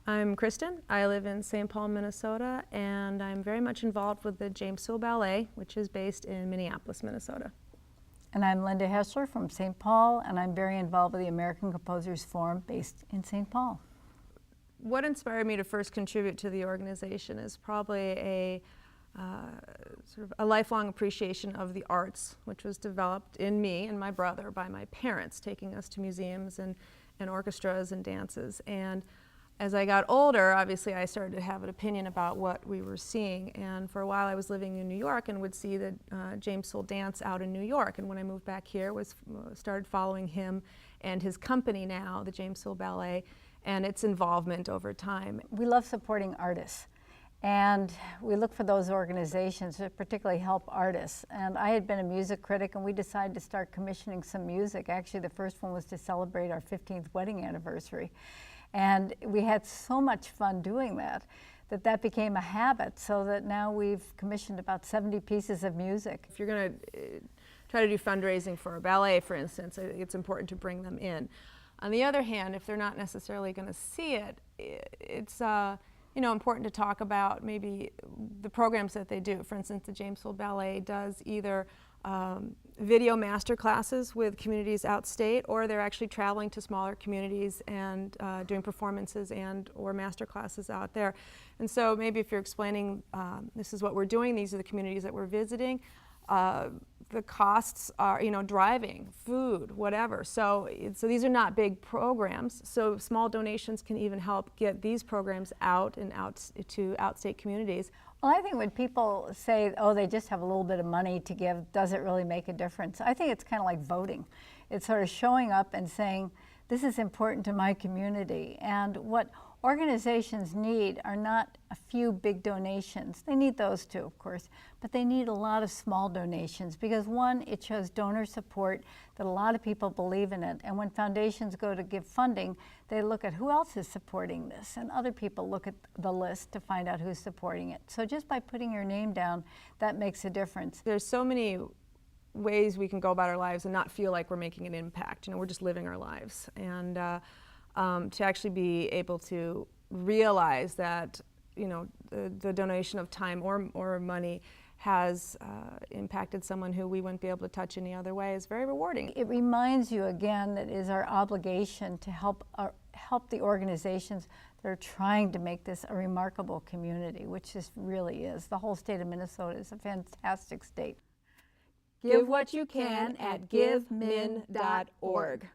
I'm Kristen. I live in St. Paul, Minnesota, and I'm very much involved with the James Soule Ballet, which is based in Minneapolis, Minnesota. And I'm Linda Hessler from St. Paul, and I'm very involved with the American Composers Forum based in St. Paul. What inspired me to first contribute to the organization is probably a sort of a lifelong appreciation of the arts, which was developed in me and my brother by my parents, taking us to museums and orchestras and dances. And as I got older, obviously I started to have an opinion about what we were seeing, and for a while I was living in New York and would see the James Soule dance out in New York, and when I moved back here started following him and his company now, the James Soule Ballet, and its involvement over time. We love supporting artists, and we look for those organizations that particularly help artists. And I had been a music critic, and we decided to start commissioning some music. Actually, the first one was to celebrate our 15th wedding anniversary. And we had so much fun doing that, that became a habit, so that now we've commissioned about 70 pieces of music. If you're going to try to do fundraising for a ballet, for instance, I think it's important to bring them in. On the other hand, if they're not necessarily going to see it, it's important to talk about maybe the programs that they do. For instance, the James Soule Ballet does either video master classes with communities outstate, or they're actually traveling to smaller communities and doing performances and or master classes out there. And so maybe if you're explaining this is what we're doing, these are the communities that we're visiting, the costs are, driving, food, whatever. So these are not big programs. So small donations can even help get these programs out and out to outstate communities. Well, I think when people say, oh, they just have a little bit of money to give, does it really make a difference? I think it's kind of like voting. It's sort of showing up and saying, this is important to my community. And what organizations need are not a few big donations. They need those too, of course, but they need a lot of small donations because, one, it shows donor support, that a lot of people believe in it. And when foundations go to give funding, they look at who else is supporting this, and other people look at the list to find out who's supporting it. So just by putting your name down, that makes a difference. There's so many ways we can go about our lives and not feel like we're making an impact. We're just living our lives. And to actually be able to realize that, the donation of time or money has impacted someone who we wouldn't be able to touch any other way is very rewarding. It reminds you again that it is our obligation to help the organizations that are trying to make this a remarkable community, which this really is. The whole state of Minnesota is a fantastic state. Give what you can at givemin.org.